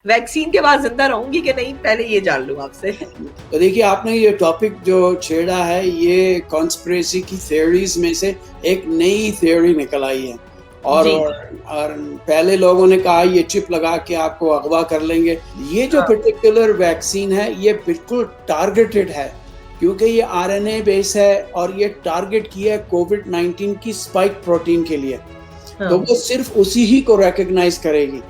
Vaccine के बाद जिंदा रहूंगी कि नहीं, पहले ये जान लूं आपसे। तो देखिए, आपने ये टॉपिक जो छेड़ा है, ये कॉन्स्पिरेसी की थ्योरीज में से एक नई थ्योरी निकल आई है। और जी। और पहले लोगों ने कहा ये चिप लगा के आपको अगवा कर लेंगे। ये जो हाँ। पर्टिकुलर वैक्सीन है, ये बिल्कुल टारगेटेड है, क्योंकि ये आरएनए बेस है और ये टारगेट किया है कोविड-19 की स्पाइक प्रोटीन के लिए। तो हाँ। वो सिर्फ उसी ही को रिकॉग्नाइज करेगी,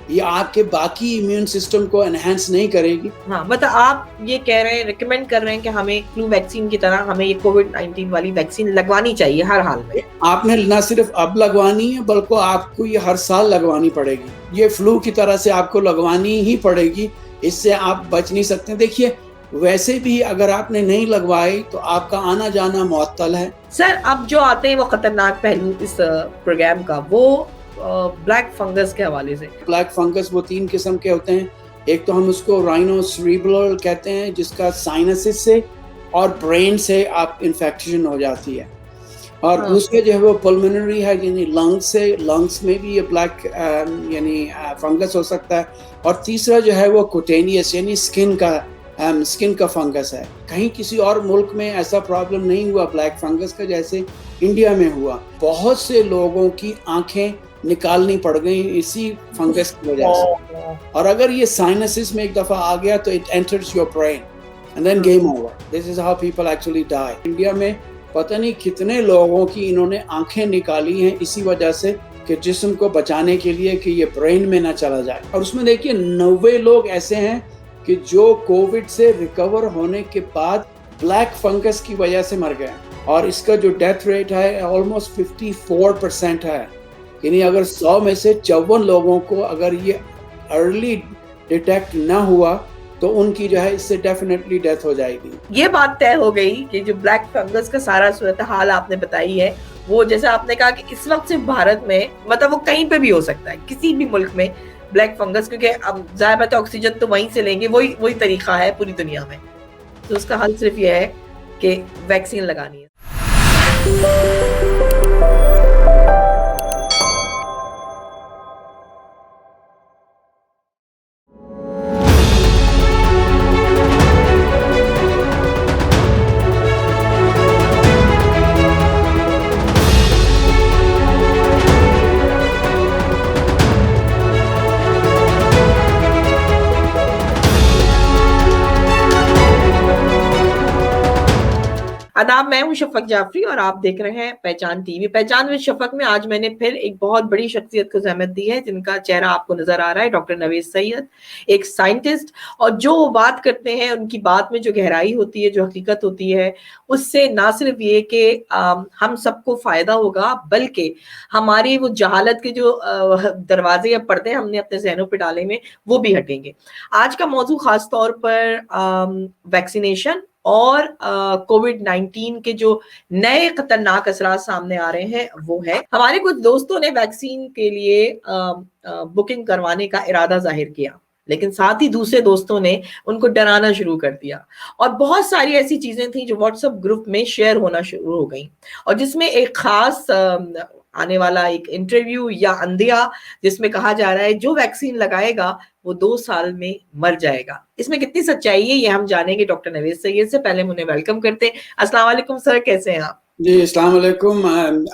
ये आपके बाकी इम्यून सिस्टम को एनहांस नहीं करेगी। हाँ, मतलब आप ये कह रहे हैं, रिकमेंड कर रहे हैं कि हमें फ्लू वैक्सीन की तरह हमें ये कोविड-19 वाली वैक्सीन लगवानी चाहिए हर हाल में। आपने ना सिर्फ अब लगवानी है, बल्कि आपको ये हर साल लगवानी पड़ेगी। ये फ्लू की तरह से आपको लगवानी ही पड़ेगी, इससे आप बच नहीं सकते। देखिए, वैसे भी अगर आपने नहीं लगवाई तो आपका आना जाना मुअत्तल है। सर, अब जो आते हैं वो खतरनाक पहलू इस प्रोग्राम का, वो ब्लैक फंगस के हवाले से। ब्लैक फंगस वो 3 किस्म के होते हैं। एक तो हम उसको राइनोसेरेब्रल कहते हैं, जिसका साइनसिस से और ब्रेन से आप इन्फेक्शन हो जाती है। और हाँ। दूसरे जो है वो पल्मोनरी है, यानी लंग्स से, लंग्स में भी ये ब्लैक यानी फंगस हो सकता है। और तीसरा जो है वो कुटेनियस यानी स्किन का फंगस है। कहीं किसी और मुल्क में ऐसा प्रॉब्लम नहीं हुआ ब्लैक फंगस का, जैसे इंडिया में हुआ। बहुत से लोगों की आंखें निकालनी पड़ गई इसी फंगस की वजह से। और अगर ये साइनसिस में एक दफा आ गया तो it enters your brain and then game over. This is how people actually die. India में पता नहीं कितने लोगों की इन्होंने आंखें निकाली हैं इसी वजह से, कि जिस्म को बचाने के लिए कि ये ब्रेन में ना चला जाए। और उसमें देखिए 90 लोग ऐसे हैं कि जो कोविड से रिकवर होने के बाद ब्लैक फंगस की वजह से मर गए। और इसका जो डेथ रेट है ऑलमोस्ट 54% है। यानी अगर 100 में से 54 लोगों को अगर ये अर्ली डिटेक्ट ना हुआ तो उनकी जो है इससे डेफिनेटली डेथ हो जाएगी। ये बात तय हो गई कि जो ब्लैक फंगस का सारा सूरत हाल आपने बताई है, वो जैसे आपने कहा कि इस वक्त सिर्फ भारत में, मतलब वो कहीं पे भी हो सकता है, किसी भी मुल्क में ब्लैक फंगस, क्योंकि अब जाहिर बात है ऑक्सीजन तो वहीं से लेंगे, वही वही तरीका है पूरी दुनिया में। तो उसका हल सिर्फ ये है कि वैक्सीन लगानी है। आदाब, मैं हूं शफक जाफरी और आप देख रहे हैं पहचान टीवी। पहचान विद शफक में आज मैंने फिर एक बहुत बड़ी शख्सियत को ज़हमत दी है, जिनका चेहरा आपको नजर आ रहा है। डॉक्टर नवेद सैयद, एक साइंटिस्ट, और जो वो बात करते हैं उनकी बात में जो गहराई होती है, जो हकीकत होती है, उससे ना सिर्फ ये कि हम सबको फायदा होगा, बल्कि हमारी वो जहालत के जो दरवाजे या पर्दे हमने अपने जहनों पर डाले में, वो भी हटेंगे। आज का मौजू खास तौर पर वैक्सीनेशन और कोविड-19 के जो नए खतरनाक असरात सामने आ रहे हैं वो है। हमारे कुछ दोस्तों ने वैक्सीन के लिए बुकिंग करवाने का इरादा जाहिर किया, लेकिन साथ ही दूसरे दोस्तों ने उनको डराना शुरू कर दिया। और बहुत सारी ऐसी चीजें थी जो व्हाट्सएप ग्रुप में शेयर होना शुरू हो गई, और जिसमें एक खास आने वाला एक इंटरव्यू या अंधिया, जिसमें कहा जा रहा है जो वैक्सीन लगाएगा वो 2 साल में मर जाएगा। इसमें कितनी सच्चाई है ये हम जानेंगे डॉक्टर नवेद सैयद से। पहले हम उन्हें वेलकम करते हैं। अस्सलाम वालेकुम सर, कैसे हैं आप? जी, अस्सलाम वालेकुम।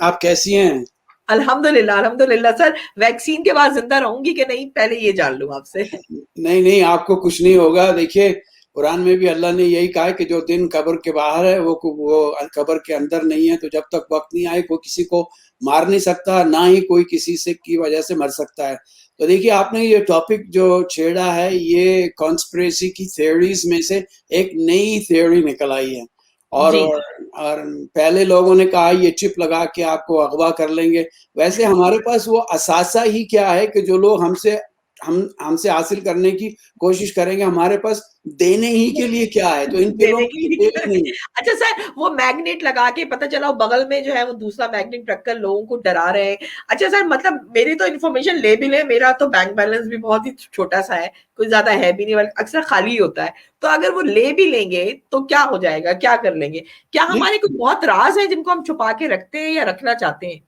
आप कैसी हैं? अल्हम्दुलिल्लाह, अल्हम्दुलिल्लाह। सर, वैक्सीन के बाद जिंदा रहूंगी कि नहीं, पहले ये जान लूं आपसे। नहीं नहीं, आपको कुछ नहीं होगा। देखिए, कुरान में भी अल्लाह ने यही कहा है कि जो दिन कब्र के बाहर है वो कब्र के अंदर नहीं है। तो जब तक वक्त नहीं आए कोई किसी को मार नहीं सकता, ना ही कोई किसी से की वजह से मर सकता है। तो देखिए, आपने ये टॉपिक जो छेड़ा है, ये कॉन्स्पिरेसी की थ्योरीज में से एक नई थ्योरी निकल आई है। और जी। और पहले लोगों ने कहा ये चिप लगा के आपको अगवा कर लेंगे। वैसे हमारे पास वो असासा ही क्या है कि जो लोग हमसे हासिल करने की कोशिश करेंगे, हमारे पास देने ही के लिए क्या है? तो इनके देने लोग के दे लिए। ही नहीं। अच्छा सर, वो मैग्नेट लगा के, पता चला वो बगल में जो है वो दूसरा मैग्नेट रखकर लोगों को डरा रहे हैं। अच्छा सर, मतलब मेरी तो इन्फॉर्मेशन ले भी ले, मेरा तो बैंक बैलेंस भी बहुत ही छोटा सा है, कुछ ज्यादा है भी नहीं, बल्कि अक्सर खाली ही होता है। तो अगर वो ले भी लेंगे तो क्या हो जाएगा, क्या कर लेंगे? क्या हमारे कुछ बहुत राज है जिनको हम छुपा के रखते हैं या रखना चाहते हैं?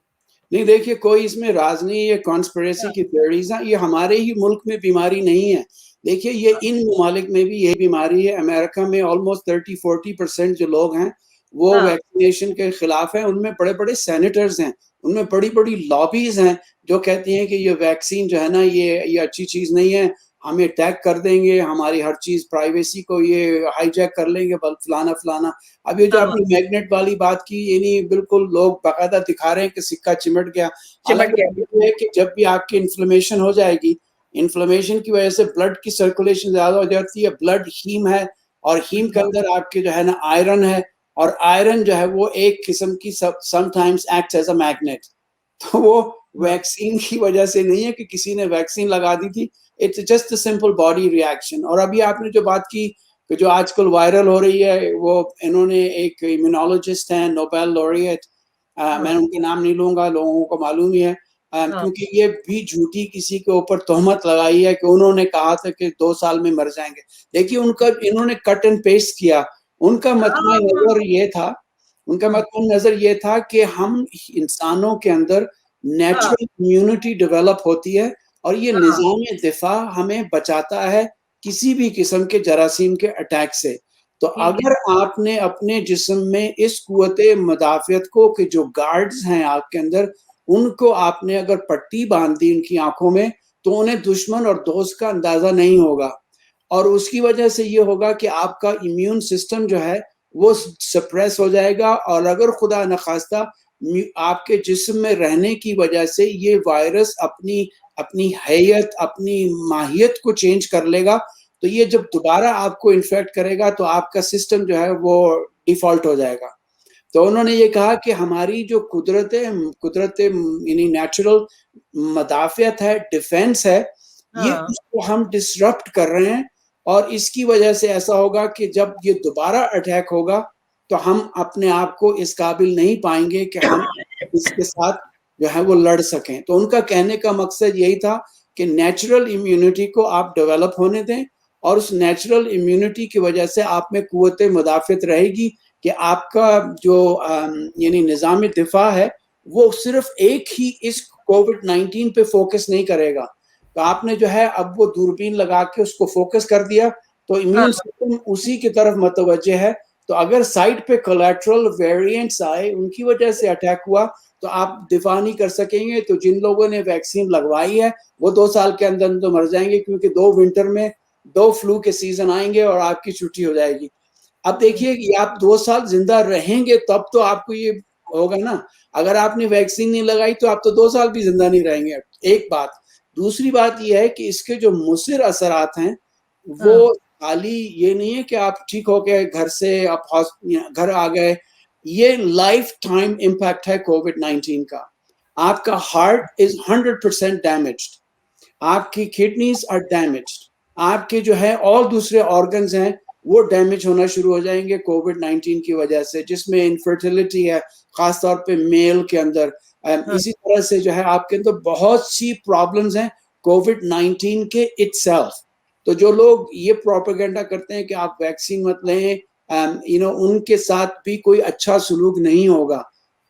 नहीं देखिए, कोई इसमें राज नहीं है, कॉन्स्पिरेसी की थ्योरीज हैं, ये हमारे ही मुल्क में बीमारी नहीं है। देखिए ये इन ममालिक में भी यही बीमारी है। अमेरिका में ऑलमोस्ट 30-40% जो लोग हैं वो हाँ, वैक्सीनेशन के खिलाफ हैं। उनमें बड़े बड़े सेनेटर्स हैं, उनमें बड़ी बड़ी लॉबीज हैं जो कहती हैं कि ये वैक्सीन जो है ना, ये अच्छी चीज नहीं है, हमें अटैक कर देंगे, हमारी हर चीज प्राइवेसी को ये हाईजैक कर लेंगे, बल फलाना फलाना। अब ये जो हाँ, आपने मैग्नेट वाली बात की, ये नहीं, बिल्कुल लोग बाकायदा दिखा रहे हैं कि सिक्का चिमट गया। चिमट हालांकि गया। ये है कि जब भी आपकी इन्फ्लेमेशन हो जाएगी, इन्फ्लेमेशन की वजह से ब्लड की सर्कुलेशन ज्यादा हो जाती है, ब्लड हीम है, और हीम के अंदर आपके जो है ना आयरन है, और आयरन जो है वो एक किस्म की sometimes act as a magnet. तो वो हाँ, वैक्सीन की वजह से नहीं है कि किसी ने वैक्सीन लगा दी थी, it's just a simple body reaction. और अभी आपने जो बात की कि जो आजकल वायरल हो रही है, वो इन्होंने एक इम्यूनोलॉजिस्ट हैं, नोबेल लॉरिएट, मैं हाँ, उनके नाम नहीं लूंगा, लोगों को मालूम ही है, हाँ, क्योंकि ये भी झूठी किसी के ऊपर तोहमत लगाई है कि उन्होंने कहा था कि 2 साल में मर जाएंगे। देखिए उनका इन्होंने कट एंड पेस्ट किया। उनका मतम हाँ, नजर ये था, उनका हाँ, मतम नजर ये था कि हम इंसानों के अंदर हाँ, नेचुरल इम्यूनिटी डेवलप होती है, और ये हाँ, निजाम दिफा हमें बचाता है किसी भी किस्म के जरासीम के अटैक से। तो ठीक है। अगर आपने अपने जिस्म में इस कुव्वते मुदाफ़ियत को, कि जो गार्ड्स हैं आपके अंदर, उनको आपने अगर पट्टी बांध दी उनकी आंखों में, तो उन्हें दुश्मन और दोस्त का अंदाजा नहीं होगा। और उसकी वजह से ये होगा कि आपका इम्यून सिस्टम जो है वो सप्रेस हो जाएगा, और अगर खुदा न खास्ता आपके जिस्म में रहने की वजह से ये वायरस अपनी अपनी हैयत, अपनी माहियत को चेंज कर लेगा, तो ये जब दोबारा आपको इन्फेक्ट करेगा तो आपका सिस्टम जो है वो डिफॉल्ट हो जाएगा। तो उन्होंने ये कहा कि हमारी जो कुदरत यानी नेचुरल मदाफियत है, डिफेंस है, ये हाँ, उसको हम डिसरप्ट कर रहे हैं, और इसकी वजह से ऐसा होगा कि जब ये दोबारा अटैक होगा तो हम अपने आप को इस काबिल नहीं पाएंगे कि हम इसके साथ जो है वो लड़ सकें। तो उनका कहने का मकसद यही था कि नेचुरल इम्यूनिटी को आप डेवलप होने दें, और उस नेचुरल इम्यूनिटी की वजह से आप में कुव्वत मुदाफ़ियत रहेगी कि आपका जो यानी निज़ाम दिफा है वो सिर्फ एक ही इस कोविड-19 पे फोकस नहीं करेगा। तो आपने जो है अब वो दूरबीन लगा के उसको फोकस कर दिया, तो हाँ, इम्यून सिस्टम उसी की तरफ मतवज्जे है। तो अगर साइड पे कोलैटरल वेरिएंट्स आए, उनकी वजह से अटैक हुआ, तो आप दिफा नहीं कर सकेंगे। तो जिन लोगों ने वैक्सीन लगवाई है वो 2 साल के अंदर तो मर जाएंगे, क्योंकि 2 विंटर में 2 फ्लू के सीजन आएंगे और आपकी छुट्टी हो जाएगी। अब देखिए कि आप 2 साल जिंदा रहेंगे तब तो आपको ये होगा ना। अगर आपने वैक्सीन नहीं लगाई तो आप तो 2 साल भी जिंदा नहीं रहेंगे। एक बात। दूसरी बात यह है कि इसके जो मुसिर असरात हैं वो हाँ, खाली ये नहीं है कि आप ठीक हो गए घर से, आप घर आ गए। ये लाइफ टाइम इम्पैक्ट है कोविड-19 का। आपका हार्ट इज 100% डैमेज्ड, आपकी किडनीज आर डैमेज्ड, आपके जो है और दूसरे ऑर्गन्स हैं वो डैमेज होना शुरू हो जाएंगे कोविड-19 की वजह से, जिसमें इनफर्टिलिटी है, खासतौर पे मेल के अंदर। हाँ। इसी तरह से जो है आपके अंदर बहुत सी प्रॉब्लम्स हैं कोविड-19 के इटसेल्फ। तो जो लोग ये प्रोपेगेंडा करते हैं कि आप वैक्सीन मत लें, उनके साथ भी कोई अच्छा सलूक नहीं होगा।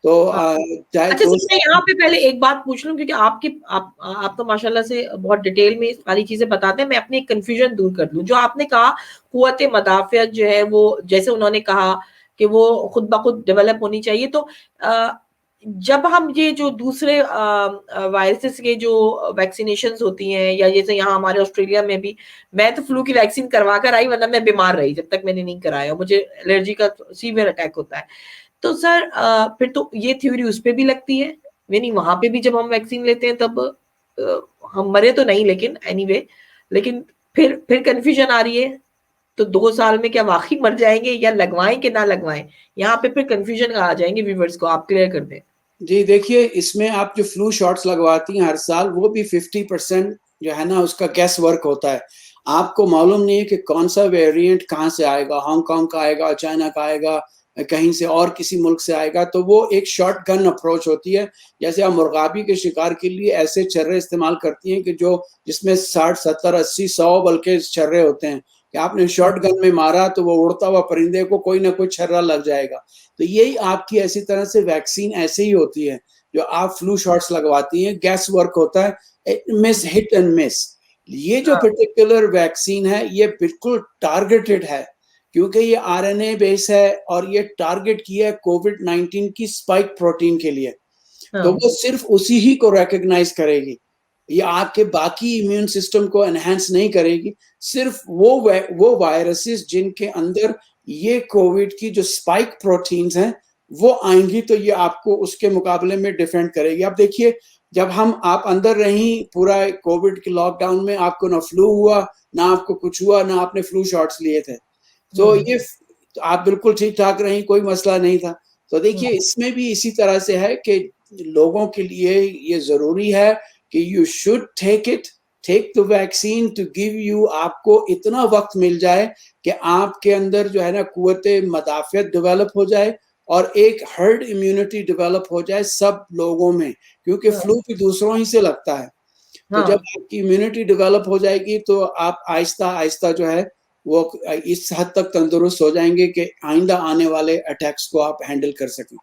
तो हाँ। चाहे अच्छा दो सर, मैं साल यहाँ पे पहले एक बात पूछ लूँ, क्योंकि आप तो माशाल्लाह से बहुत डिटेल में सारी चीज़ें बताते हैं। मैं अपनी एक कन्फ्यूज़न दूर कर दूँ। जो आपने कहा क़ुव्वत मदाफ़ियत जो है वो जैसे उन्होंने कहा कि वो खुद ब खुद डेवलप होनी चाहिए। तो अ, जब हम ये जो दूसरे वायरसेस के जो वैक्सिनेशंस होती हैं, या जैसे यहाँ हमारे ऑस्ट्रेलिया में भी, मैं तो फ्लू की वैक्सीन करवा कर आई, वरना मैं बीमार रही जब तक मैंने नहीं कराया। मुझे एलर्जी का सीवियर अटैक होता है। तो सर फिर तो ये थ्योरी उस पे भी लगती है, यानी वहाँ पे भी जब हम वैक्सीन लेते हैं तब हम मरे तो नहीं, लेकिन एनीवे, लेकिन फिर कन्फ्यूजन आ रही है। तो 2 साल में क्या वाक़ई मर जाएँगे, या लगवाएँ कि ना लगवाएँ? यहाँ पे फिर कन्फ्यूजन आ जाएँगे व्यूअर्स को, आप क्लियर कर दें। जी, देखिए इसमें आप जो फ्लू शॉट्स लगवाती हैं हर साल, वो भी 50% जो है ना उसका गेस वर्क होता है। आपको मालूम नहीं है कि कौन-सा वेरिएंट कहाँ से आएगा, हांगकांग का आएगा, चाइना का आएगा, कहीं से और किसी मुल्क से आएगा। तो वो एक शॉटगन अप्रोच होती है। जैसे आप मुर्गाबी के शिकार के लिए ऐसे छर्रे इस्तेमाल करती हैं कि जो जिसमें 60, 70, 80, 100 बल्कि छर्रे होते हैं, कि आपने शॉटगन में मारा तो वो उड़ता हुआ परिंदे को कोई ना कोई छर्रा लग जाएगा। तो यही आपकी ऐसी तरह से वैक्सीन ऐसे ही होती है। जो आप फ्लू शॉट्स लगवाती हैं, गैस वर्क होता है, मिस हिट एंड मिस। ये जो हाँ, पर्टिकुलर वैक्सीन है ये बिल्कुल टारगेटेड है, क्योंकि ये आरएनए बेस है और ये टारगेट किया है कोविड-19 की स्पाइक प्रोटीन के लिए। तो हाँ, वो सिर्फ उसी ही को रिकॉग्नाइज करेगी, ये आपके बाकी इम्यून सिस्टम को एनहांस नहीं करेगी। सिर्फ वो वायरसेस जिनके अंदर ये कोविड की जो स्पाइक प्रोटीन्स हैं वो आएंगी, तो ये आपको उसके मुकाबले में डिफेंड करेगी। अब देखिए, जब आप अंदर रही पूरा कोविड के लॉकडाउन में, आपको ना फ्लू हुआ, ना आपको कुछ हुआ, ना आपने फ्लू शॉट्स लिए थे, तो हुँ, ये तो आप बिल्कुल ठीक ठाक रही, कोई मसला नहीं था। तो हुँ, देखिए, इसमें भी इसी तरह से है कि लोगों के लिए ये जरूरी है कि you should take the vaccine to give you, आपको इतना वक्त मिल जाए कि आपके अंदर जो है ना कुव्वते मदाफियत डेवलप हो जाए और एक हर्ड इम्यूनिटी डेवलप हो जाए सब लोगों में, क्योंकि हाँ, फ्लू भी दूसरों ही से लगता है। तो जब हाँ। आपकी इम्यूनिटी डेवलप हो जाएगी तो आप आहिस्ता आहिस्ता जो है वो इस हद तक तंदुरुस्त हो जाएंगे कि आइंदा आने वाले अटैक्स को आप हैंडल कर सकें।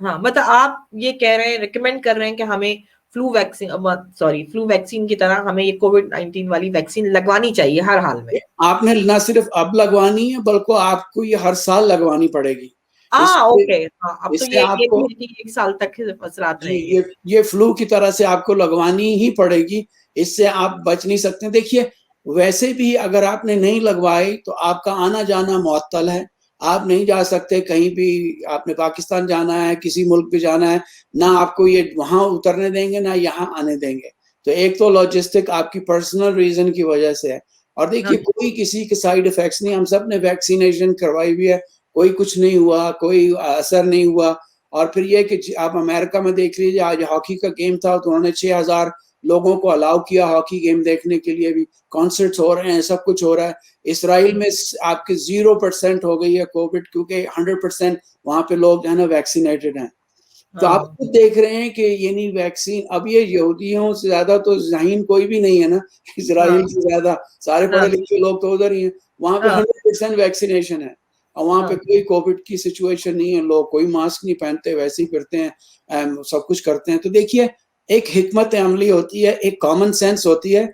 हाँ, मतलब आप ये कह रहे हैं, रिकमेंड कर रहे हैं कि हमें फ्लू वैक्सीन की तरह हमें ये कोविड-19 वाली वैक्सीन लगवानी चाहिए हर हाल में। आपने ना सिर्फ अब लगवानी है, बल्कि आपको ये हर साल लगवानी पड़ेगी। इससे ओके। हाँ, अब तो इससे ये भी आपको, है कि 1 साल तक असरात जी, रहेंगे। ये फ्लू की तरह से आपको लगवानी ही पड़ेगी, इससे आप बच नहीं सकते। देखिए, वैसे भी अगर आपने नहीं लगवाई तो आपका आना-जाना मुअत्तल है, आप नहीं जा सकते कहीं भी, आपने पाकिस्तान जाना है, किसी मुल्क भी जाना है, ना आपको ये वहाँ उतरने देंगे, ना यहाँ आने देंगे। तो एक तो लॉजिस्टिक आपकी पर्सनल रीज़न की वजह से है, और हाँ, देखिए कोई किसी के साइड इफ़ेक्ट्स नहीं, हम सब ने वैक्सीनेशन करवाई हुई है, कोई कुछ नहीं हुआ, कोई असर नहीं हुआ। और फिर ये कि आप अमेरिका में देख लीजिए, आज हॉकी का गेम था तो उन्होंने 6000 लोगों को अलाउ किया हॉकी गेम देखने के लिए, भी कॉन्सर्ट्स हो रहे हैं, सब कुछ हो रहा है। इसराइल में आपके 0% हो गई है कोविड, क्योंकि 100% वहां पे लोग जो है ना वैक्सीनेटेड हैं। तो आप हाँ, खुद देख रहे हैं कि ये नहीं वैक्सीन, अब ये यहूदियों से ज्यादा तो ज़हीन कोई भी नहीं है ना, हाँ, इसराइल से ज्यादा सारे पढ़े हाँ, लिखे लोग तो उधर ही हैं। वहां पे हाँ, 100% वैक्सीनेशन है और वहां पे हाँ, कोई कोविड की सिचुएशन नहीं है, लोग कोई मास्क नहीं पहनते, वैसे ही फिरते हैं, सब कुछ करते हैं। तो देखिए, एक हिकमत अमली होती है, एक कॉमन सेंस होती है।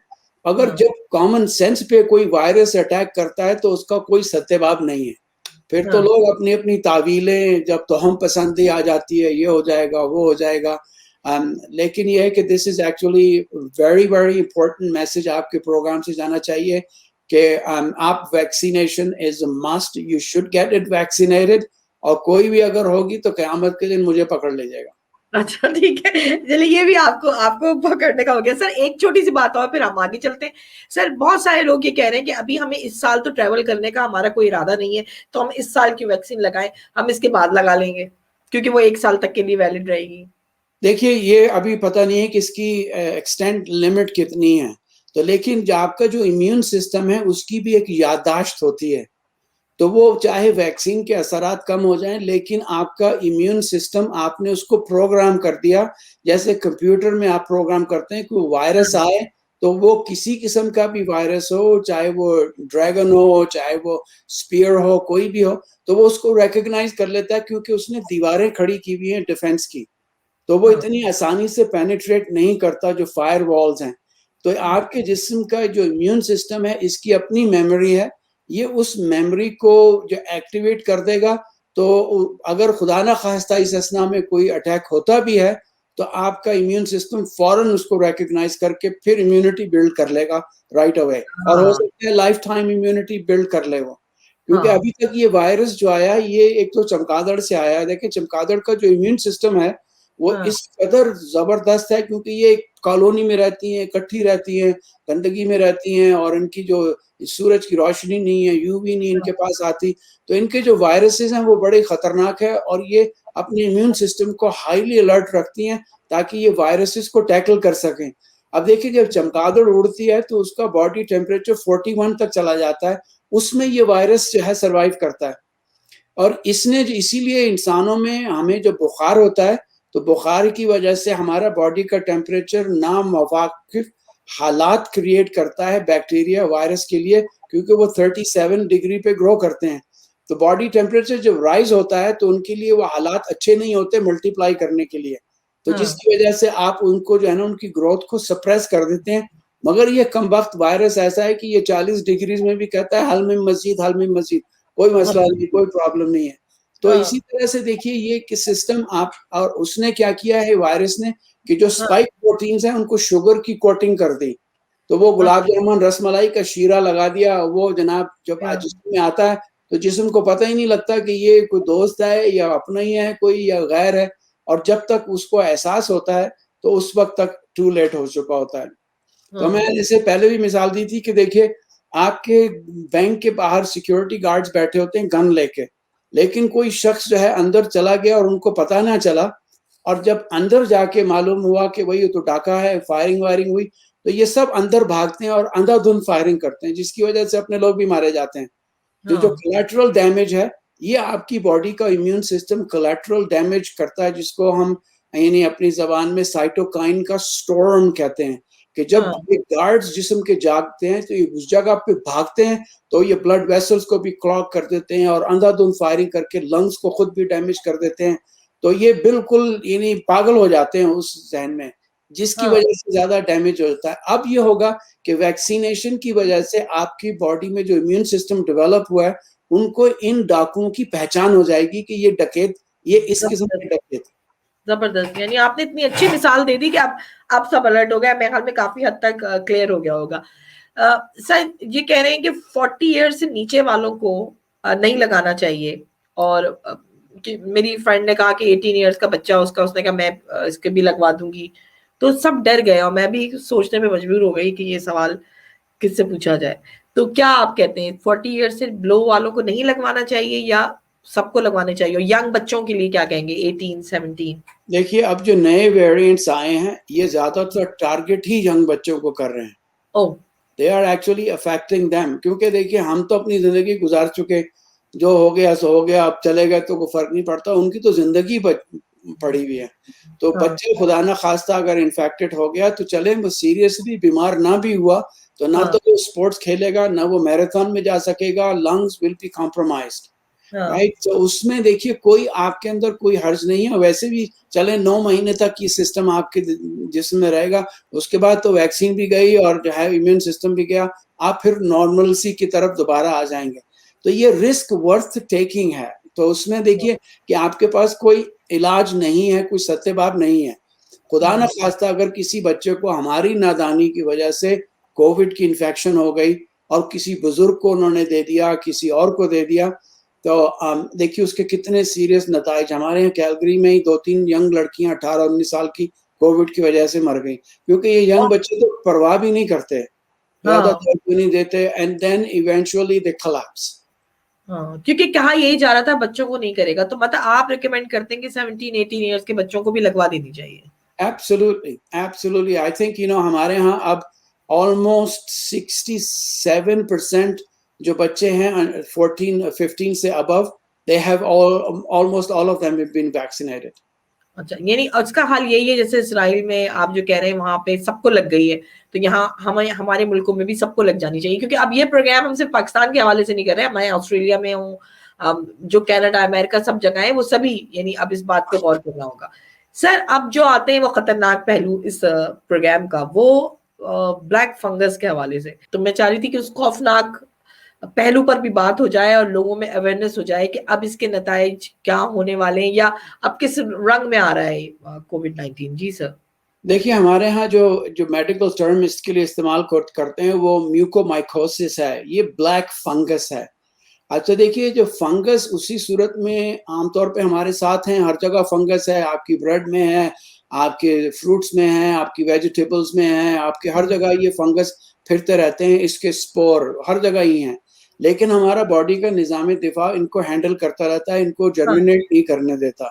अगर हाँ, जब कॉमन सेंस पे कोई वायरस अटैक करता है तो उसका कोई सत्यवाद नहीं है। फिर तो हाँ, लोग अपनी-अपनी तावीलें, जब तोहम पसंदी आ जाती है, ये हो जाएगा, वो हो जाएगा। लेकिन ये है कि this is actually very, very important message आपके प्रोग्राम से जाना चाहिए कि आप vaccination is a must, you should get it vaccinated, और कोई भी अगर होगी तो क़यामत के दिन मुझे पकड़ ले जाएगा। अच्छा ठीक है। चलिए ये भी आपको आपको पकड़ने का हो गया। सर एक छोटी-सी बात और फिर हम आगे चलते हैं। सर बहुत सारे लोग ये कह रहे हैं कि अभी हमें इस साल तो ट्रैवल करने का हमारा कोई इरादा नहीं है, तो हम इस साल की वैक्सीन लगाएँ, हम इसके बाद लगा लेंगे, क्योंकि वो 1 साल तक के लिए वैलिड रहेगी। देखिए, ये अभी पता नहीं है कि इसकी एक्सटेंट लिमिट कितनी है। तो लेकिन जो आपका जो इम्यून सिस्टम है उसकी भी एक याददाश्त होती है। तो वो चाहे वैक्सीन के असरात कम हो जाएँ, लेकिन आपका इम्यून सिस्टम आपने उसको प्रोग्राम कर दिया। जैसे कंप्यूटर में आप प्रोग्राम करते हैं कि वो वायरस हाँ, आए, तो वो किसी किस्म का भी वायरस हो, चाहे वो ड्रैगन हो, चाहे वो स्पीयर हो, कोई भी हो, तो वो उसको रिकॉग्नाइज़ कर लेता है, क्योंकि उसने दीवारें खड़ी की हुई हैं डिफेंस की। तो वो हाँ, इतनी आसानी से पेनिट्रेट नहीं करता जो फायरवॉल्स हैं। तो आपके जिस्म का जो इम्यून सिस्टम है, इसकी अपनी मेमोरी है। ये उस मेमोरी को जो एक्टिवेट कर देगा, तो अगर खुदा ना ख़ास्ता इस असना में कोई अटैक होता भी है, तो आपका इम्यून सिस्टम फ़ौरन उसको रिकॉग्नाइज़ करके फिर इम्यूनिटी बिल्ड कर लेगा राइट अवे, और हो हाँ, सकता है लाइफ टाइम इम्यूनिटी बिल्ड कर ले वो। क्योंकि हाँ, अभी तक ये वायरस जो आया है, ये एक तो चमगादड़ से आया है। देखिए, चमगादड़ का जो इम्यून सिस्टम है, वो हाँ, इस कदर ज़बरदस्त है, क्योंकि ये एक कॉलोनी में रहती हैं, इकट्ठी रहती हैं, गंदगी में रहती हैं, और इनकी जो सूरज की रोशनी नहीं है, यूवी नहीं इनके पास आती, तो इनके जो वायरसेस हैं वो बड़े खतरनाक है, और ये अपने इम्यून सिस्टम को हाईली अलर्ट रखती हैं ताकि ये वायरसेस को टैकल कर सकें। अब देखिए, जब चमगादड़ उड़ती है तो उसका बॉडी टेम्परेचर 41 तक चला जाता है, उसमें ये वायरस जो है सर्वाइव करता है। और इसने इसीलिए इंसानों में हमें जब बुखार होता है, तो बुखार की वजह से हमारा बॉडी का टेम्परेचर नामुवाकिफ हालात क्रिएट करता है बैक्टीरिया वायरस के लिए, क्योंकि वो 37 डिग्री पे ग्रो करते हैं। तो बॉडी टेम्परेचर जब राइज होता है तो उनके लिए वो हालात अच्छे नहीं होते मल्टीप्लाई करने के लिए। तो जिसकी वजह से आप उनको जो है ना उनकी ग्रोथ को सप्रेस कर देते हैं। मगर ये कमबख्त वायरस ऐसा है कि ये 40 डिग्रीज में भी कहता है हल में मस्जिद, हल में मस्जिद, कोई मसला नहीं, कोई प्रॉब्लम नहीं है। तो इसी तरह से देखिए ये कि सिस्टम आप, और उसने क्या किया है वायरस ने कि जो स्पाइक प्रोटीन्स हैं उनको शुगर की कोटिंग कर दी। तो वो गुलाब जामुन रसमलाई का शीरा लगा दिया, वो जनाब जब जिस्म में आता है तो जिस्म को पता ही नहीं लगता कि ये कोई दोस्त है या अपना ही है कोई या गैर है, और जब तक उसको एहसास होता है तो उस वक्त तक टू लेट हो चुका होता है। तो मैं इससे पहले भी मिसाल दी थी कि देखिए आपके बैंक के बाहर सिक्योरिटी गार्ड्स बैठे होते हैं गन लेके, लेकिन कोई शख्स जो है अंदर चला गया और उनको पता ना चला, और जब अंदर जाके मालूम हुआ कि वही तो डाका है, फायरिंग वायरिंग हुई, तो ये सब अंदर भागते हैं और अंधाधुंध फायरिंग करते हैं, जिसकी वजह से अपने लोग भी मारे जाते हैं। जो कोलैटरल डैमेज है, ये आपकी बॉडी का इम्यून सिस्टम कोलैटरल डैमेज करता है, जिसको हम यानी अपनी जबान में साइटोकाइन का स्टॉर्म कहते हैं, कि जब ये गार्ड्स जिस्म के जागते हैं तो ये उस जगह पे भागते हैं, तो ये ब्लड वेसल्स को भी क्लॉग कर देते हैं और अंधाधुंध फायरिंग करके लंग्स को खुद भी डैमेज कर देते हैं। तो ये बिल्कुल यानी पागल हो जाते हैं उस जहन में, जिसकी वजह से ज्यादा डैमेज होता है। अब ये होगा कि वैक्सीनेशन की वजह से आपकी बॉडी में जो इम्यून सिस्टम डेवलप हुआ है, उनको इन डाकुओं की पहचान हो जाएगी कि ये डकैत, ये इस किस्म के डकैत। जबरदस्त, यानी आपने इतनी अच्छी मिसाल दे दी कि आप सब अलर्ट हो गए। मेरे ख्याल में काफी हद तक क्लियर हो गया होगा। सर ये कह रहे हैं कि 40 ईयर से नीचे वालों को नहीं लगाना चाहिए, और कि मेरी फ्रेंड ने कहा कि 18 ईयर्स का बच्चा उसका, उसने कहा मैं इसके भी लगवा दूंगी, तो सब डर गए और मैं भी सोचने में मजबूर हो गई कि ये सवाल किससे पूछा जाए। तो क्या आप कहते हैं 40 ईयर से बिलो वालों को नहीं लगवाना चाहिए या सबको लगवाने चाहिए? और यंग बच्चों के लिए क्या कहेंगे 18 17? देखिए अब जो नए वेरिएंट्स आए हैं ये ज्यादातर टारगेट ही यंग बच्चों को कर रहे हैं। Oh, they are actually affecting them, क्योंकि देखिए हम तो अपनी जिंदगी गुजार चुके, जो हो गया सो हो गया, अब चले गए तो कोई फर्क नहीं पड़ता, उनकी तो जिंदगी पड़ी हुई है। तो बच्चे खुदा ना खास्ता अगर इन्फेक्टेड हो गया तो चले, वो सीरियसली बीमार ना भी हुआ तो ना तो वो स्पोर्ट्स खेलेगा, ना वो मैराथन में जा सकेगा, lungs will be compromised, right. तो उसमें देखिए कोई आपके अंदर कोई हर्ज नहीं है, वैसे भी चले 9 महीने तक ये सिस्टम आपके जिस्म में रहेगा, उसके बाद तो वैक्सीन भी गई और जो है इम्यून सिस्टम भी गया, आप फिर नॉर्मलसी की तरफ दोबारा आ जाएंगे। तो ये रिस्क वर्थ टेकिंग है। तो उसमें देखिए कि आपके पास कोई इलाज नहीं है, कोई सत्यबाब नहीं है। खुदा न खास्ता अगर किसी बच्चे को हमारी नादानी की वजह से कोविड की इन्फेक्शन हो गई और किसी बुजुर्ग को उन्होंने दे दिया, किसी और को दे दिया, तो देखिए उसके कितने सीरियस नताइज। हमारे यहाँ कैलगरी में ही 2-3 यंग लड़कियां 18-19 साल की कोविड की वजह से मर गई, क्योंकि ये यंग बच्चे तो परवाह भी नहीं करते, ज्यादा थेरेपी नहीं देते, and then eventually they collapse. क्योंकि कहा यही जा रहा था बच्चों को नहीं करेगा, तो मतलब आप रिकमेंड करते हैं कि 17-18 इयर्स के बच्चों को भी लगवा देनी चाहिए? Absolutely, absolutely. आई थिंक हमारे यहाँ अब ऑलमोस्ट 67% जो बच्चे हैं 14-15 से above, they have almost all of them have been vaccinated. अच्छा, यानी उसका हाल यही है जैसे इसराइल में आप जो कह रहे हैं वहां पे सबको लग गई है, तो यहाँ हमारे मुल्कों में भी सबको लग जानी चाहिए। क्योंकि अब ये प्रोग्राम हम सिर्फ पाकिस्तान के हवाले से नहीं कर रहे हैं, मैं ऑस्ट्रेलिया में हूँ, जो कनाडा अमेरिका सब जगह है वो सभी, यानी अब इस बात पे गौर करना होगा। सर अब जो आते हैं वो खतरनाक पहलू इस प्रोग्राम का, वो ब्लैक फंगस के हवाले से, तो मैं चाह रही थी कि उस खौफनाक पहलू पर भी बात हो जाए और लोगों में अवेयरनेस हो जाए कि अब इसके नताइज क्या होने वाले हैं या अब किस रंग में आ रहा है कोविड-19। जी सर। देखिए हमारे यहाँ जो मेडिकल टर्म इसके लिए इस्तेमाल करते हैं वो म्यूकोमाइकोसिस है, ये ब्लैक फंगस है। अच्छा देखिए जो फंगस उसी सूरत में आमतौर पे हमारे साथ हैं, हर जगह फंगस है, आपकी ब्रेड में है, आपके फ्रूट्स में है, आपकी वेजिटेबल्स में है, आपके हर जगह ये फंगस फिरते रहते हैं, इसके स्पोर हर जगह ही हैं। लेकिन हमारा बॉडी का निज़ाम दिफा इनको हैंडल करता रहता है, इनको जर्मिनेट नहीं करने देता।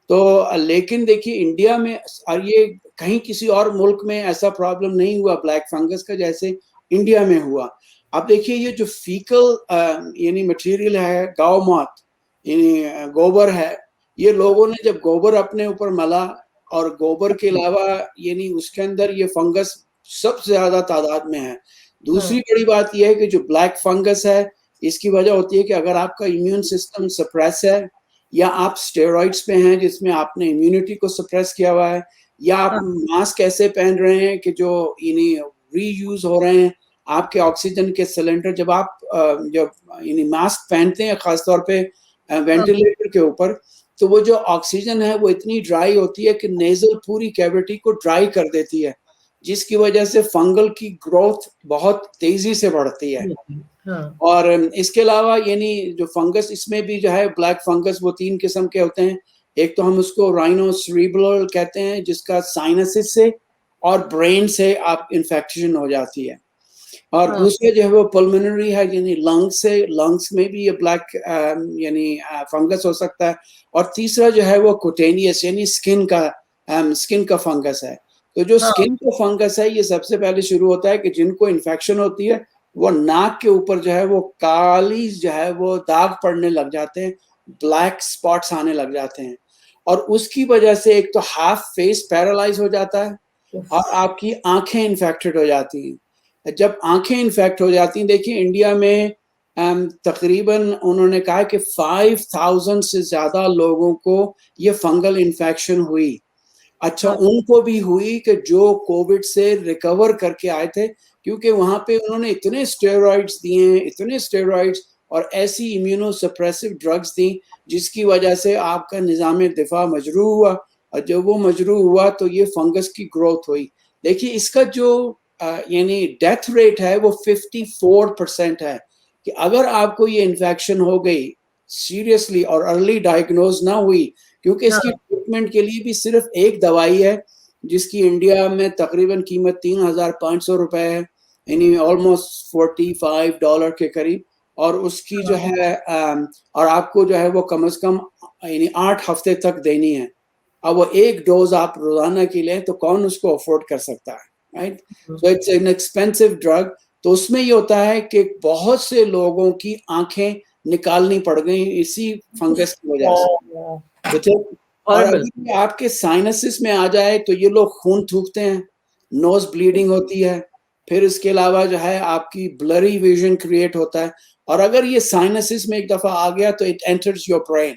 तो लेकिन देखिए इंडिया में और ये कहीं किसी और मुल्क में ऐसा प्रॉब्लम नहीं हुआ ब्लैक फंगस का जैसे इंडिया में हुआ। अब देखिए ये जो फीकल यानी मटेरियल है, गौ मूत्र यानी गोबर है, ये लोगों ने जब गोबर अपने ऊपर मला और गोबर के अलावा यानी उसके अंदर ये फंगस सबसे ज्यादा तादाद में है। दूसरी बड़ी बात यह है कि जो ब्लैक फंगस है इसकी वजह होती है कि अगर आपका इम्यून सिस्टम सप्रेस है या आप स्टेरॉइड्स पे हैं जिसमें आपने इम्यूनिटी को सप्रेस किया हुआ है, या आप मास्क ऐसे पहन रहे हैं कि जो यानी रीयूज हो रहे हैं, आपके ऑक्सीजन के सिलेंडर जब आप जब यानी मास्क पहनते हैं खासतौर पे वेंटिलेटर के ऊपर, तो वो जो ऑक्सीजन है वो इतनी ड्राई होती है कि नेजल पूरी कैविटी को ड्राई कर देती है, जिसकी वजह से फंगल की ग्रोथ बहुत तेजी से बढ़ती है। हाँ। और इसके अलावा यानी जो फंगस इसमें भी जो है ब्लैक फंगस वो 3 किस्म के होते हैं। एक तो हम उसको राइनोसेरेब्रल कहते हैं जिसका साइनसिस से और ब्रेन से आप इन्फेक्शन हो जाती है, और हाँ। दूसरे जो है वो पल्मोनरी है यानी लंग्स से, लंग्स में भी ये ब्लैक यानी फंगस हो सकता है, और तीसरा जो है वो कुटेनियस यानी स्किन का फंगस है। तो जो हाँ। स्किन का फंगस है ये सबसे पहले शुरू होता है कि जिनको इन्फेक्शन होती है वो नाक के ऊपर जो है वो काली जो है वो दाग पड़ने लग जाते हैं, ब्लैक स्पॉट्स आने लग जाते हैं, और उसकी वजह से एक तो हाफ फेस पैरालाइज हो जाता है और आपकी आंखें इन्फेक्टेड हो जाती हैं। जब आंखें इन्फेक्ट हो जाती हैं, देखिए इंडिया में तकरीबन उन्होंने कहा कि 5000 से ज्यादा लोगों को ये फंगल इन्फेक्शन हुई। अच्छा, हाँ। उनको भी हुई कि जो कोविड से रिकवर करके आए थे, क्योंकि वहां पे उन्होंने इतने स्टेरॉइड्स दिए, इतने स्टेरॉइड्स और ऐसी इम्यूनो सप्रेसिव ड्रग्स दी जिसकी वजह से आपका निज़ाम दिफा मजरू हुआ, और जब वो मजरू हुआ तो ये फंगस की ग्रोथ हुई। देखिए इसका जो यानी डेथ रेट है वो 54% है, कि अगर आपको ये इन्फेक्शन हो गई सीरियसली और अर्ली डायग्नोज ना हुई, क्योंकि इसकी ट्रीटमेंट के लिए भी सिर्फ एक दवाई है जिसकी इंडिया में तकरीबन कीमत 3500 रुपए है, यानी ऑलमोस्ट $45 के करीब, और उसकी जो है और आपको जो है वो कम से कम यानी 8 हफ्ते तक देनी है। अब वो एक डोज आप रोजाना की लें तो कौन उसको अफोर्ड कर सकता है, right? So it's an expensive drug. तो उसमें ये होता है कि बहुत से लोगों की आंखें निकालनी पड़ गई इसी फंगस की वजह से। तो और अगर ये आपके साइनसिस में आ जाए तो ये लोग खून थूकते हैं, नोज ब्लीडिंग होती है, फिर इसके अलावा जो है आपकी ब्लरी विजन क्रिएट होता है, और अगर ये साइनसिस में एक दफा आ गया तो it enters your brain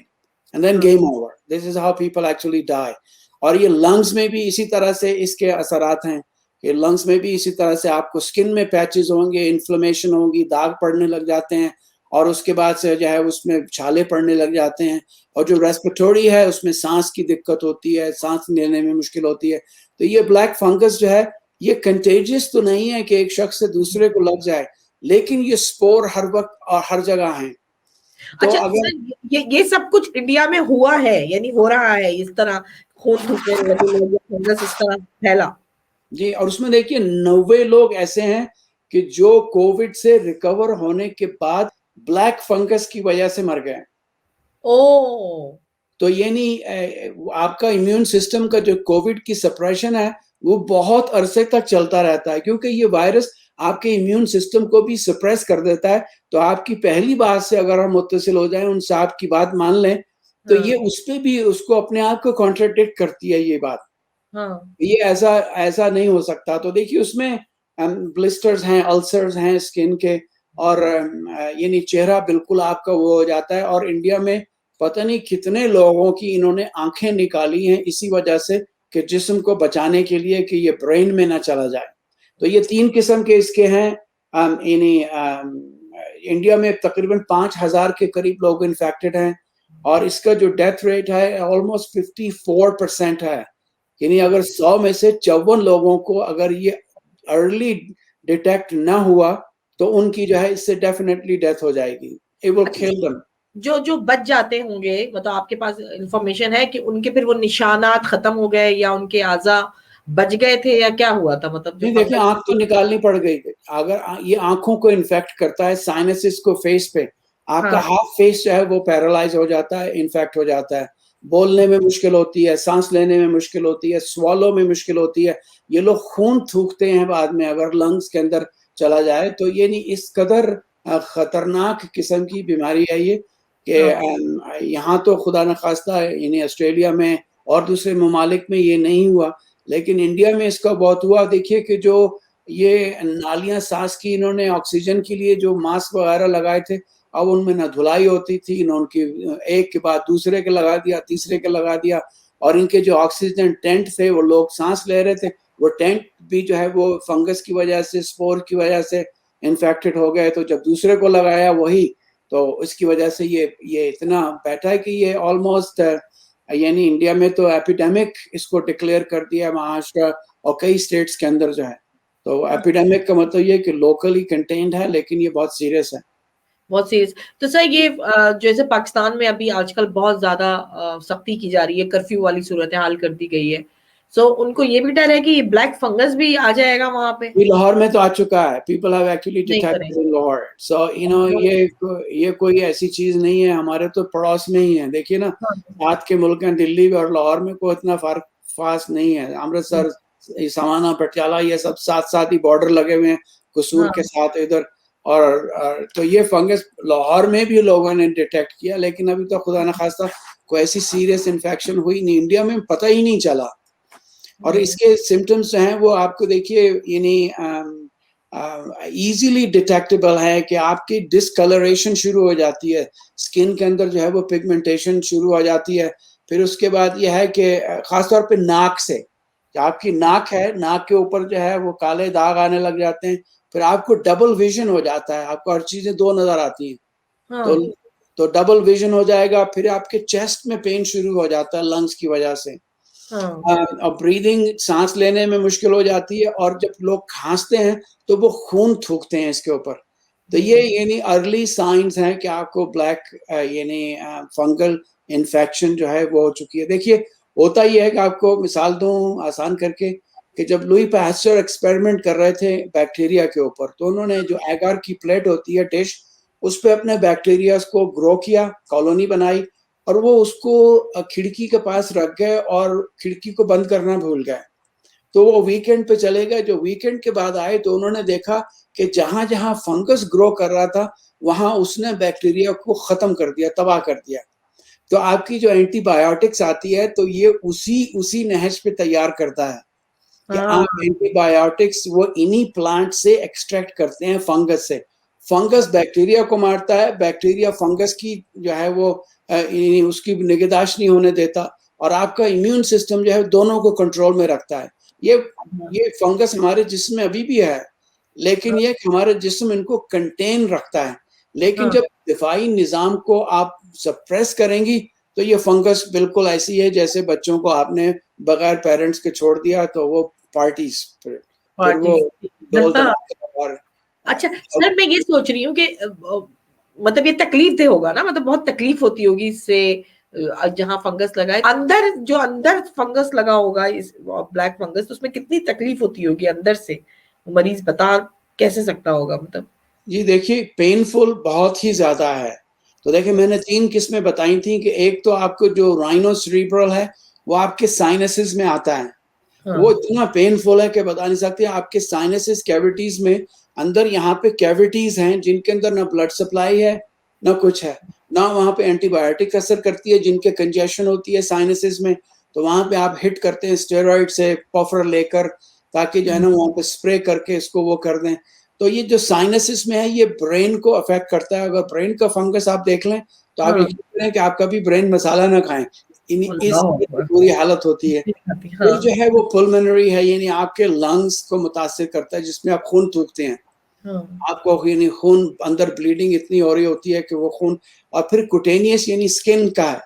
and then game over. This is how people actually die. और ये लंग्स में भी इसी तरह से इसके असरात हैं, कि लंग्स में भी इसी तरह से आपको स्किन में पैचेस होंगे, इन्फ्लेमेशन होगी, दाग पड़ने लग जाते हैं, और उसके बाद से जो है उसमें छाले पड़ने लग जाते हैं, और जो रेस्पिरेटरी है उसमें सांस की दिक्कत होती है, सांस लेने में मुश्किल होती है। तो ये ब्लैक फंगस जो है ये कंटेजियस तो नहीं है कि एक शख्स से दूसरे को लग जाए, लेकिन ये स्पोर हर वक्त और हर जगह हैं। तो अच्छा अगर ये सब कुछ इंडिया में हुआ है, यानी हो रहा है इस तरह, खून थूकने लगे लोग, फंगस इस तरह फैला जी, और उसमें देखिए 90 लोग ऐसे हैं कि जो कोविड से रिकवर होने के बाद ब्लैक फंगस की वजह से मर गए। ओ तो ये नहीं आपका इम्यून सिस्टम का जो कोविड की सप्रेशन है वो बहुत अरसे तक चलता रहता है, क्योंकि ये वायरस आपके इम्यून सिस्टम को भी सप्रेस कर देता है। तो आपकी पहली बात से अगर हम मुत्तसिल हो जाएं, उन साहब की बात मान लें, तो ये उस पे भी उसको अपने आप को कॉन्ट्रडिक्ट करती है ये बात। ये ऐसा नहीं हो सकता। तो देखिए उसमें ब्लिस्टर्स हैं, अल्सर्स हैं स्किन के, और यानी चेहरा बिल्कुल आपका वो हो जाता है। और इंडिया में पता नहीं कितने लोगों की इन्होंने आंखें निकाली हैं इसी वजह से, कि जिस्म को बचाने के लिए कि ये ब्रेन में ना चला जाए। तो ये 3 किस्म के इसके हैं। इंडिया में तकरीबन 5000 के करीब लोग इन्फेक्टेड हैं, और इसका जो डेथ रेट है ऑलमोस्ट 54% है। यानी अगर 100 में से 54 लोगों को अगर ये अर्ली डिटेक्ट ना हुआ तो उनकी जो है इससे डेफिनेटली डेथ हो जाएगी। It will kill them. जो बच जाते होंगे, मतलब आपके पास इंफॉर्मेशन है कि उनके फिर वो निशानात खत्म हो गए या उनके आजा बच गए थे, या क्या हुआ था? मतलब नहीं देखिए, आंख तो निकालनी पड़ गई। अगर ये आंखों को इन्फेक्ट करता है, साइनसिस को फेस पे, आपका हाफ फेस जो है वो पैरालाइज हो जाता है, इन्फेक्ट हो जाता है, बोलने में मुश्किल होती है, सांस लेने में मुश्किल होती है, स्वॉलो में मुश्किल होती है। ये लोग खून थूकते हैं बाद में अगर लंग्स के अंदर चला जाए। तो ये नहीं, इस कदर खतरनाक किस्म की बीमारी है ये, कि यहाँ तो खुदा न खास्ता यानी ऑस्ट्रेलिया में और दूसरे ममालिक में ये नहीं हुआ, लेकिन इंडिया में इसका बहुत हुआ। देखिए कि जो ये नालियां सांस की इन्होंने ऑक्सीजन के लिए जो मास्क वगैरह लगाए थे, अब उनमें ना धुलाई होती थी, ना उनकी एक के बाद दूसरे के लगा दिया, तीसरे के लगा दिया, और इनके जो ऑक्सीजन टेंट थे वो लोग सांस ले रहे थे, वो टेंट भी जो है वो फंगस की वजह से, स्पोर की वजह से इन्फेक्टेड हो गए। तो जब दूसरे को लगाया वही, तो इसकी वजह से ये इतना बैठा है कि ये ऑलमोस्ट यानी इंडिया में तो एपिडेमिक इसको डिक्लेयर कर दिया महाराष्ट्र और कई स्टेट्स के अंदर जो है। तो एपिडेमिक का मतलब ये कि लोकली कंटेन्ड है, लेकिन ये बहुत सीरियस है। बहुत सीरियस। तो सर ये जैसे पाकिस्तान में अभी आजकल बहुत ज्यादा सख्ती की जा रही है, कर्फ्यू वाली सूरत हाल कर दी गई है, सो उनको ये भी डर है कि ब्लैक फंगस भी आ जाएगा वहां पे। लाहौर में तो आ चुका है, पीपल हैव एक्चुअली नहीं डिटेक्टेड करेंगे। इन लाहौर। सो यू नो ये कोई ऐसी चीज नहीं है, हमारे तो पड़ोस में ही है। देखिए ना, हाँ, साथ के मुल्क हैं, दिल्ली और लाहौर में कोई इतना फर्क फास नहीं है। अमृतसर, समाना, पटियाला, ये सब साथ साथ ही बॉर्डर लगे हुए हैं कसूर के साथ इधर। और तो ये फंगस लाहौर में भी लोगों ने डिटेक्ट किया, लेकिन अभी तो खुदा न खास्ता कोई ऐसी सीरियस इन्फेक्शन हुई नहीं, इंडिया में पता ही नहीं चला। और इसके सिम्टम्स जो हैं वो आपको देखिए यानी इजीली डिटेक्टेबल है कि आपकी डिसकलरेशन शुरू हो जाती है, स्किन के अंदर जो है वो पिगमेंटेशन शुरू हो जाती है। फिर उसके बाद यह है कि खासतौर पे नाक से, आपकी नाक है, नाक के ऊपर जो है वो काले दाग आने लग जाते हैं। फिर आपको डबल विजन हो जाता है, आपको हर चीजें दो नजर आती हैं। हाँ, तो डबल विजन हो जाएगा। फिर आपके चेस्ट में पेन शुरू हो जाता है लंग्स की वजह से। हाँ, और ब्रीदिंग, सांस लेने में मुश्किल हो जाती है। और जब लोग खांसते हैं तो वो खून थूकते हैं इसके ऊपर। तो ये यानी अर्ली साइंस हैं कि आपको ब्लैक यानी फंगल इन्फेक्शन जो है वो हो चुकी है। देखिए, होता ही है कि आपको मिसाल दूं आसान करके, कि जब लुई पास्चर एक्सपेरिमेंट कर रहे थे बैक्टीरिया के ऊपर, तो उन्होंने जो एगार की प्लेट होती है, डिश, उस पे अपने बैक्टीरिया को ग्रो किया, कॉलोनी बनाई, और वो उसको खिड़की के पास रख गए और खिड़की को बंद करना भूल गए। तो वो वीकेंड पे चले गए। जो वीकेंड के बाद आए तो उन्होंने देखा कि जहां जहां फंगस ग्रो कर रहा था वहां उसने बैक्टीरिया को खत्म कर दिया, तबाह कर दिया। तो आपकी जो एंटीबायोटिक्स आती है तो ये उसी नहज पे तैयार करता है कि आप एंटीबायोटिक्स वो इन्हीं प्लांट से एक्सट्रैक्ट करते हैं, फंगस से। फंगस बैक्टीरिया को मारता है, बैक्टीरिया फंगस की जो है वो उसकी निगहदाश्त नहीं होने देता, और आपका इम्यून सिस्टम जो है दोनों को कंट्रोल में रखता है। ये फंगस हमारे जिस्म में अभी भी है, लेकिन ये हमारे जिस्म इनको कंटेन रखता है। लेकिन जब दिफाई निजाम को आप सप्रेस करेंगी तो ये फंगस बिल्कुल ऐसी है जैसे बच्चों को आपने बगैर पेरेंट्स के छोड़ दिया तो वो पार्टीज, फिर वो डोल और अच्छा सर, मैं ये सोच रही हूँ कि मतलब ये तकलीफ दे होगा ना, मतलब बहुत तकलीफ होती होगी इससे, जहाँ फंगस लगा है अंदर, जो अंदर फंगस लगा होगा इस ब्लैक फंगस, तो उसमें कितनी तकलीफ होती होगी अंदर से, मरीज बता कैसे सकता होगा मतलब। जी देखिए, पेनफुल बहुत ही ज्यादा है। तो देखिए, मैंने 3 किस्में बताई थी कि एक तो आपको जो राइनोसेरेब्रल है वो आपके साइनसेस में आता है। वो इतना पेनफुल है कि बता नहीं सकते। आपके साइनसेस कैविटीज में अंदर यहाँ पे कैविटीज हैं जिनके अंदर ना ब्लड सप्लाई है ना कुछ है, ना वहाँ पे एंटीबायोटिक असर करती है, जिनके कंजेशन होती है साइनसेस में, तो वहाँ पे आप हिट करते हैं स्टेरॉइड से, पफर लेकर, ताकि जो है ना वहाँ पे स्प्रे करके इसको वो कर दें। तो ये जो साइनसिस में है ये ब्रेन को अफेक्ट करता है। अगर ब्रेन का फंगस आप देख लें तो आप यकीन करें कि आप कभी ब्रेन मसाला ना खाएं, इस पूरी हालत होती है। फिर जो है वो पुल्मोनरी है, यानी आपके लंग्स को मुतासिर करता है, जिसमें आप खून थूकते हैं। आपको यानी खून अंदर ब्लीडिंग इतनी हो रही होती है कि वो खून। और फिर कुटेनियस यानी स्किन का है,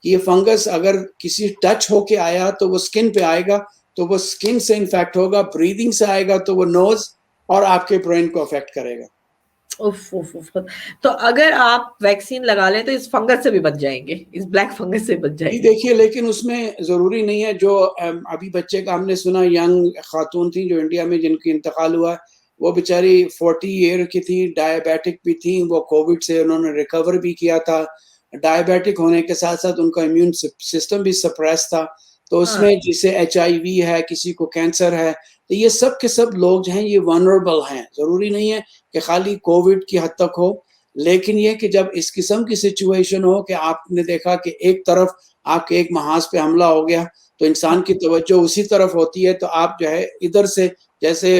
ये फंगस अगर किसी टच होके आया तो वो स्किन पे आएगा, तो वो स्किन से इन्फेक्ट होगा, ब्रीदिंग से आएगा तो वो नोज और आपके ब्रेन को अफेक्ट करेगा। उफ, उफ, उफ। तो अगर आप वैक्सीन लगा लें तो इस फंगस से भी बच जाएंगे, इस ब्लैक फंगस से बच जाएंगे। देखिए, लेकिन उसमें जरूरी नहीं है। जो अभी बच्चे का हमने सुना, यंग खातून थी जो इंडिया में जिनकी इंतकाल हुआ, वो बेचारी 40 ईयर की थी, डायबिटिक भी थी, वो कोविड से उन्होंने रिकवर भी किया था। डायबिटिक होने के साथ साथ उनका इम्यून सिस्टम भी सप्रेस था। तो उसमें जिसे HIV है, किसी को कैंसर है, तो ये सब के सब लोग जो हैं ये वनरेबल हैं। जरूरी नहीं है कि खाली कोविड की हद तक हो, लेकिन ये कि जब इस किस्म की सिचुएशन हो कि आपने देखा कि एक तरफ आपके एक महाज पे हमला हो गया, तो इंसान की तवज्जो उसी तरफ होती है, तो आप जो है इधर से जैसे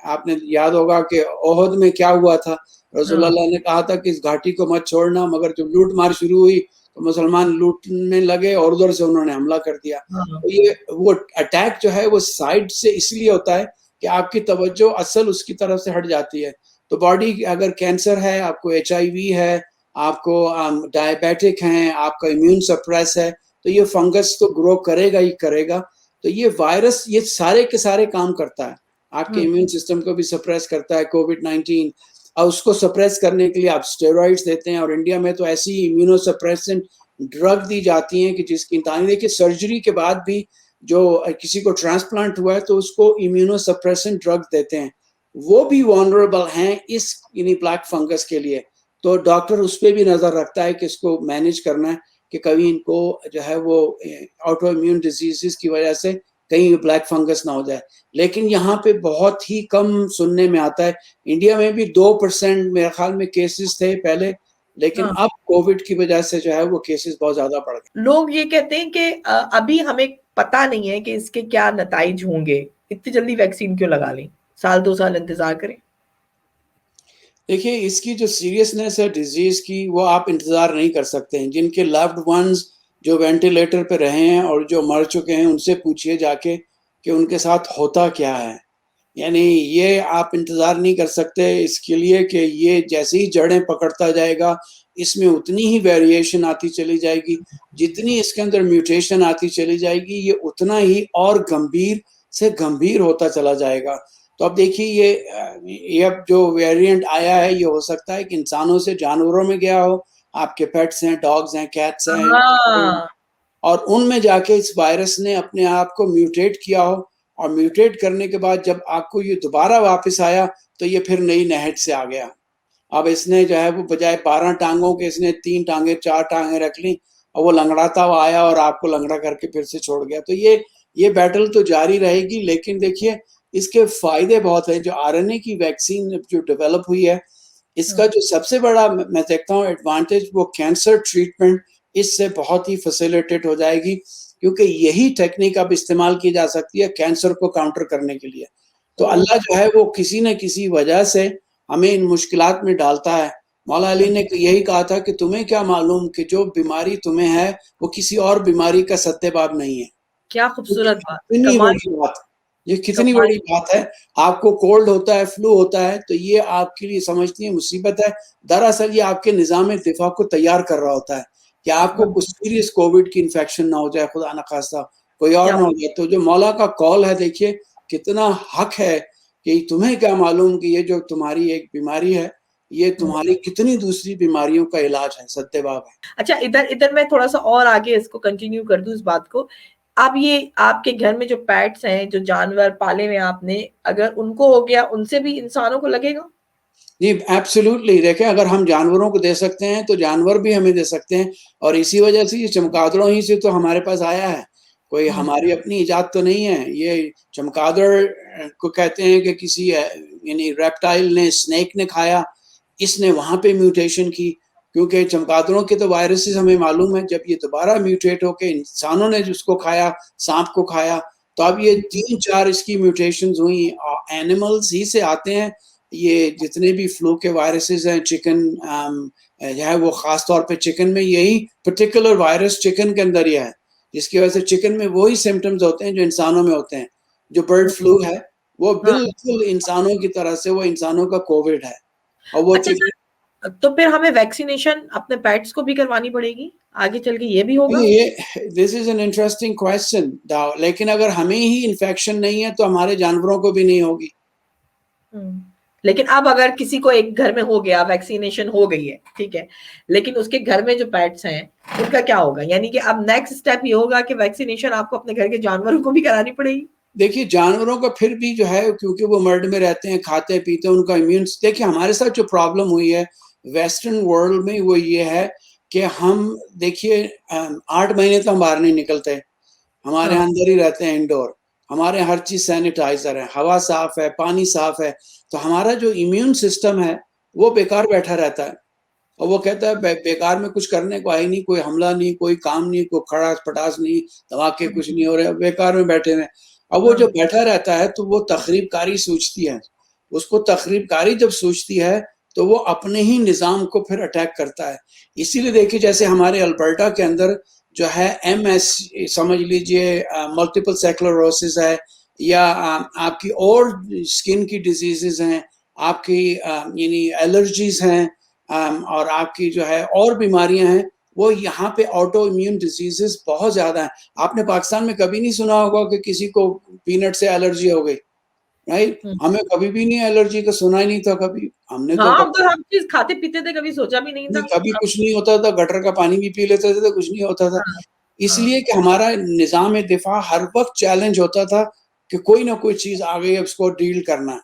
आपने याद होगा कि ओहद में क्या हुआ था, रसूलुल्लाह ने कहा था कि इस घाटी को मत छोड़ना, मगर जब लूट मार शुरू हुई तो मुसलमान लूटने लगे और उधर से उन्होंने हमला कर दिया। हाँ। तो ये वो अटैक जो है वो साइड से इसलिए होता है कि आपकी तवज्जो असल उसकी तरफ से हट जाती है। तो बॉडी अगर कैंसर है, आपको एचआईवी है, आपको डायबिटिक हैं, आपका इम्यून सप्रेस है, तो ये फंगस तो ग्रो करेगा ही करेगा। तो ये वायरस ये सारे के सारे काम करता है, आपके इम्यून सिस्टम को भी सप्रेस करता है कोविड-19 और उसको सप्रेस करने के लिए आप स्टेरॉइड्स देते हैं और इंडिया में तो ऐसी इम्यूनोसप्रेसेंट ड्रग दी जाती हैं कि जिसकी देखिए सर्जरी के बाद भी जो किसी को ट्रांसप्लांट हुआ है तो उसको इम्यूनोसप्रेसेंट ड्रग देते हैं। वो भी वल्नरेबल हैं इस ब्लैक फंगस के लिए। तो डॉक्टर उस पे भी नज़र रखता है कि इसको मैनेज करना है कि कभी इनको जो है वो ऑटो इम्यून डिजीज़ेज़ की वजह से कहीं ब्लैक फंगस ना हो जाए। लेकिन यहाँ पे बहुत ही कम सुनने में आता है। इंडिया में भी 2% मेरे ख़्याल में केसेस थे पहले, लेकिन हाँ। अब कोविड की वजह से जो है वो केसेस बहुत ज़्यादा बढ़ गए। लोग ये कहते हैं कि अभी हमें पता नहीं है कि इसके क्या नताइज होंगे, इतनी जल्दी वैक्सीन क्यों लगा लें? साल 2 साल इंतज़ार करें? देखिए, इसकी जो सीरियसनेस है डिज़ीज़ की, वो आप इंतज़ार नहीं कर सकते हैं। जिनके लव्ड वन्स जो वेंटिलेटर पे रहे हैं और जो मर चुके हैं, उनसे पूछिए जाके कि उनके साथ होता क्या है। यानी ये आप इंतज़ार नहीं कर सकते इसके लिए कि ये जैसे ही जड़ें पकड़ता जाएगा, इसमें उतनी ही वेरिएशन आती चली जाएगी। जितनी इसके अंदर म्यूटेशन आती चली जाएगी, ये उतना ही और गंभीर से गंभीर होता चला जाएगा। तो अब देखिए ये अब जो वेरिएंट आया है, ये हो सकता है कि इंसानों से जानवरों में गया हो। आपके पेट्स हैं, डॉग्स हैं, कैट्स हैं हाँ। और उनमें जाके इस वायरस ने अपने आप को म्यूटेट किया हो और म्यूटेट करने के बाद जब आपको ये दोबारा वापस आया, तो ये फिर नई नहर से आ गया। अब इसने जो है वो बजाय 12 टाँगों के इसने 3 टाँगें, 4 टाँगें रख लीं और वो लंगड़ाता हुआ आया और आपको लंगड़ा करके फिर से छोड़ गया। तो ये बैटल तो जारी रहेगी, लेकिन देखिए इसके फ़ायदे बहुत हैं। जो आरएनए की वैक्सीन जो डेवलप हुई है, इसका जो सबसे बड़ा मैं देखता हूँ एडवांटेज वो कैंसर ट्रीटमेंट इससे बहुत ही फैसिलिटेट हो जाएगी, क्योंकि यही टेक्निक अब इस्तेमाल की जा सकती है कैंसर को काउंटर करने के लिए। तो अल्लाह जो है वो किसी न किसी वजह से हमें इन मुश्किलात में डालता है। मौला अली ने यही कहा था कि तुम्हें क्या मालूम कि जो बीमारी तुम्हें है, वो किसी और बीमारी का सद्देबाब नहीं है। क्या ये खूबसूरत बात, कितनी कमाल बड़ी बात ये कितनी कमाल। बड़ी बात है। आपको कोल्ड होता है, फ्लू होता है, तो ये आपके लिए समझती हैं मुसीबत है। दरअसल ये आपके निज़ाम दिफ़ा को तैयार कर रहा होता है कि आपको कुछ सीरियस कोविड की इन्फेक्शन ना हो जाए, खुदा ना ख़ास्ता, कोई और क्या ना हो जाए। तो जो मौला का कॉल है देखिए, कितना हक है कि तुम्हें क्या मालूम कि ये जो तुम्हारी एक बीमारी है, ये तुम्हारी कितनी दूसरी बीमारियों का इलाज है, सद्देबाब है। अच्छा, इधर मैं थोड़ा-सा और आगे इसको कंटिन्यू कर दूँ इस बात को। अब ये आपके घर में जो पेट्स हैं, जो जानवर पाले हुए हैं आपने, अगर उनको हो गया, उनसे भी इंसानों को लगेगा? जी, एब्सोल्यूटली देखिए अगर हम जानवरों को दे सकते हैं, तो जानवर भी हमें दे सकते हैं और इसी वजह से ये चमगादड़ों ही से तो हमारे पास आया है। कोई हुँ। हमारी अपनी इजाद तो नहीं है। ये चमगादड़ को कहते हैं कि किसी यानी रेप्टाइल ने, स्नेक ने खाया, इसने वहाँ पे म्यूटेशन की, क्योंकि चमगादड़ों के तो वायरसेस हमें मालूम है, जब ये दोबारा म्यूटेट होके इंसानों ने जिसको खाया, साँप को खाया, तो अब ये 3-4 इसकी म्यूटेशंस हुई एनिमल्स ही से आते हैं। ये जितने भी फ्लू के वायरसेस हैं चिकन जो है वो ख़ास तौर पे चिकन में यही पर्टिकुलर वायरस चिकन के अंदर ही है, जिसकी वजह से चिकन में वही सिम्पटम्स होते हैं जो इंसानों में होते हैं। जो बर्ड फ्लू है, वो हाँ। बिल्कुल इंसानों की तरह से वो इंसानों का कोविड है और वो अच्छा चिकन सर, तो फिर हमें वैक्सीनेशन अपने पेट्स को भी करवानी पड़ेगी? आगे चल के ये भी होगा? ये this is an interesting question दाओ लेकिन अगर हमें ही इन्फेक्शन नहीं है, तो हमारे जानवरों को भी नहीं होगी। हुँ। लेकिन अब अगर किसी को एक घर में हो गया, वैक्सीनेशन हो गई है, ठीक है। लेकिन उसके घर में जो पेट्स हैं, उनका क्या होगा? यानी कि अब नेक्स्ट स्टेप ये होगा कि वैक्सीनेशन आपको अपने घर के जानवरों को भी करानी पड़ेगी? देखिए, जानवरों का फिर भी जो है क्योंकि वो मर्ड में रहते हैं, खाते-पीते हैं, उनका देखिए हमारे साथ जो प्रॉब्लम हुई है वेस्टर्न वर्ल्ड में वो ये है कि हम देखिए 8 महीने तो हम बाहर नहीं निकलते। हमारे हाँ। अंदर ही रहते हैं इंडोर। हमारे यहाँ हर चीज़ सैनिटाइज़र है, हवा साफ़ है, पानी साफ़ है। तो हमारा जो इम्यून सिस्टम है, वो बेकार बैठा रहता है। और वो कहता है बेकार में कुछ करने को है ही नहीं, कोई हमला नहीं, कोई काम नहीं, कोई खड़ास-पटास नहीं, धमाके कुछ नहीं हो रहे, बेकार में बैठे हुए हैं। अब वो हाँ, जब बैठा रहता है तो वो तखरीबकारी सोचती है, उसको तखरीबकारी जब सोचती है तो वो अपने ही निज़ाम को फिर अटैक करता है। इसीलिए देखिए जैसे हमारे अल्बर्टा के अंदर जो है एमएस समझ लीजिए, मल्टीपल स्क्लेरोसिस है, या आपकी और स्किन की डिजीजेस हैं, आपकी यानी एलर्जीज हैं, और आपकी जो है और बीमारियां हैं, वो यहाँ पे ऑटो इम्यून डिजीजेस बहुत ज्यादा हैं। आपने पाकिस्तान में कभी नहीं सुना होगा कि किसी को पीनट से एलर्जी हो गई, राइट? हुँ। हमें कभी भी नहीं एलर्जी का सुना ही नहीं था कभी। हमने तो हाँ, हम कभी तो हर चीज़ खाते-पीते थे, कभी सोचा भी नहीं नहीं, था। कभी अब कुछ नहीं होता था, गटर का पानी भी पी लेते थे तो कुछ नहीं होता था। हाँ, हाँ, इसलिए कि हमारा निज़ाम दिफ़ा हर वक़्त चैलेंज होता था कि कोई ना कोई चीज़ आ गई, अब इसको डील करना है।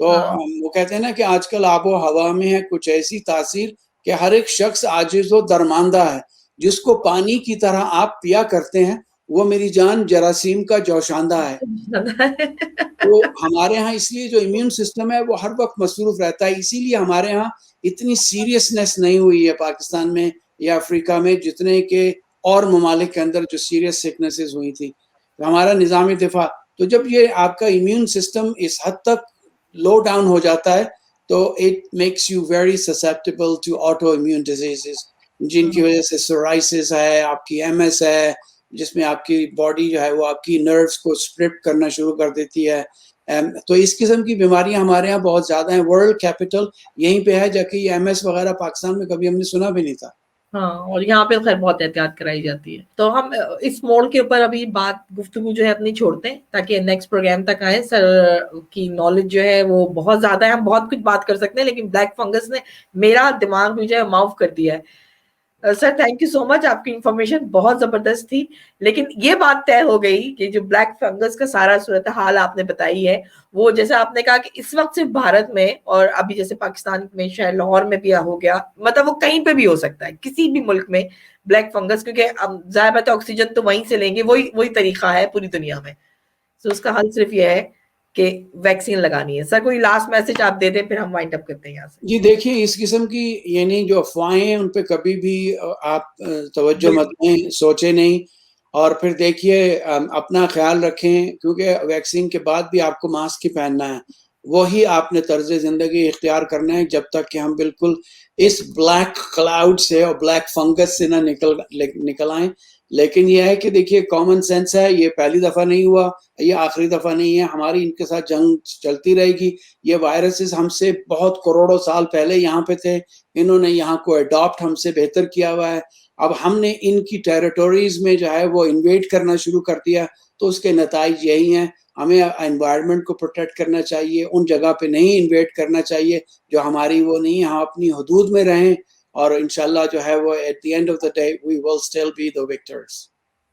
तो हाँ, वो कहते हैं ना कि आजकल आबो-हवा में है कुछ ऐसी तासीर कि हर एक शख़्स आजिज़ व दरमांदा है। जिसको पानी की तरह आप पिया करते हैं, वो मेरी जान जरासीम का जोशांदा है। तो हमारे यहाँ इसलिए जो इम्यून सिस्टम है वो हर वक़्त मसरूफ़ रहता है, इसीलिए हमारे यहाँ इतनी सीरियसनेस नहीं हुई है पाकिस्तान में या अफ्रीका में जितने के और ममालिक के अंदर जो सीरियस सिकनेसेस हुई थी। तो हमारा निज़ाम दिफ़ा, तो जब ये आपका इम्यून सिस्टम इस हद तक लो डाउन हो जाता है, तो it makes you very susceptible to autoimmune diseases, जिनकी हुँ, वज़ह से सोराइसिस है, आपकी एमएस है, जिसमें आपकी बॉडी जो है वो आपकी नर्व्स को स्प्लिट करना शुरू कर देती है। तो इस किस्म की बीमारियां हमारे यहाँ बहुत ज़्यादा हैं। वर्ल्ड कैपिटल यहीं पे है, जबकि ये एमएस वगैरह पाकिस्तान में कभी हमने सुना भी नहीं था। हाँ, और यहाँ पे ख़ैर बहुत एहतियात कराई जाती है। तो हम इस मोड़ के ऊपर अभी बात गुफ्तगू जो है अपनी छोड़ते हैं, ताकि नेक्स्ट प्रोग्राम तक आएँ। सर की नॉलेज जो है वो बहुत ज़्यादा है, हम बहुत कुछ बात कर सकते हैं, लेकिन ब्लैक फंगस ने मेरा दिमाग भी जो है माफ़ कर दिया है। Sir thank you so much, आपकी इन्फॉर्मेशन बहुत ज़बरदस्त थी। लेकिन ये बात तय हो गई कि जो ब्लैक फंगस का सारा सूरत-हाल आपने बताई है, वो जैसे आपने कहा कि इस वक़्त सिर्फ़ भारत में और अभी जैसे पाकिस्तान में शायद लाहौर में भी हो गया, मतलब वो कहीं पे भी हो सकता है, किसी भी मुल्क में ब्लैक फंगस, क्योंकि अब ज़ाहिर बात है ऑक्सीजन तो वहीं से लेंगे, वही वही तरीक़ा है पूरी दुनिया में। तो उसका हल सिर्फ़ ये है कि वैक्सीन लगानी है। सर कोई लास्ट मैसेज आप दे दें, फिर हम वाइंड अप करते हैं यहाँ से। जी देखिए, इस किस्म की यानी जो अफ़वाहें हैं, उन पे कभी भी आप तवज्जो मत बिल्कुल, दें, सोचें नहीं, और फिर देखिए अपना ख़्याल रखें, क्योंकि वैक्सीन के बाद भी आपको मास्क ही पहनना है। वही आपने तर्ज़ ज़िंदगी इख्तियार करना है जब तक कि हम बिल्कुल इस ब्लैक क्लाउड से और ब्लैक फंगस से ना निकल आएँ। लेकिन ये है कि देखिए कॉमन सेंस है, ये पहली दफ़ा नहीं हुआ, ये आखिरी दफ़ा नहीं है, हमारी इनके साथ जंग चलती रहेगी। ये वायरसेस हमसे बहुत करोड़ों साल पहले यहाँ पे थे, इन्होंने यहाँ को अडॉप्ट हमसे बेहतर किया हुआ है। अब हमने इनकी टेरिटोरीज़ में जो है वो इन्वेड करना शुरू कर दिया, तो उसके नताइज यही हैं। हमें एनवायरनमेंट को प्रोटेक्ट करना चाहिए, उन जगह पे नहीं इन्वेड करना चाहिए जो हमारी वो नहीं है, हम अपनी हदूद में रहें, और इंशाल्लाह जो है वो at the end of the day we will still be the victors.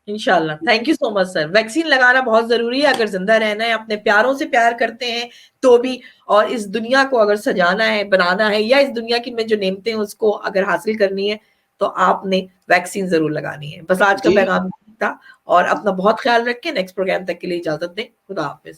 इंशाल्लाह। Thank you so much sir. Vaccine लगाना बहुत ज़रूरी है, अगर ज़िंदा रहना है, अपने प्यारों से प्यार करते हैं तो भी, और इस दुनिया को अगर सजाना है, बनाना है, या इस दुनिया की में जो नेमतें हैं उसको अगर हासिल करनी है, तो आपने वैक्सीन ज़रूर लगानी है। बस आज का जी। पैगाम था, और अपना बहुत ख़्याल रखें। नेक्स्ट प्रोग्राम तक के लिए इजाज़त दें। खुदा हाफ़िज़।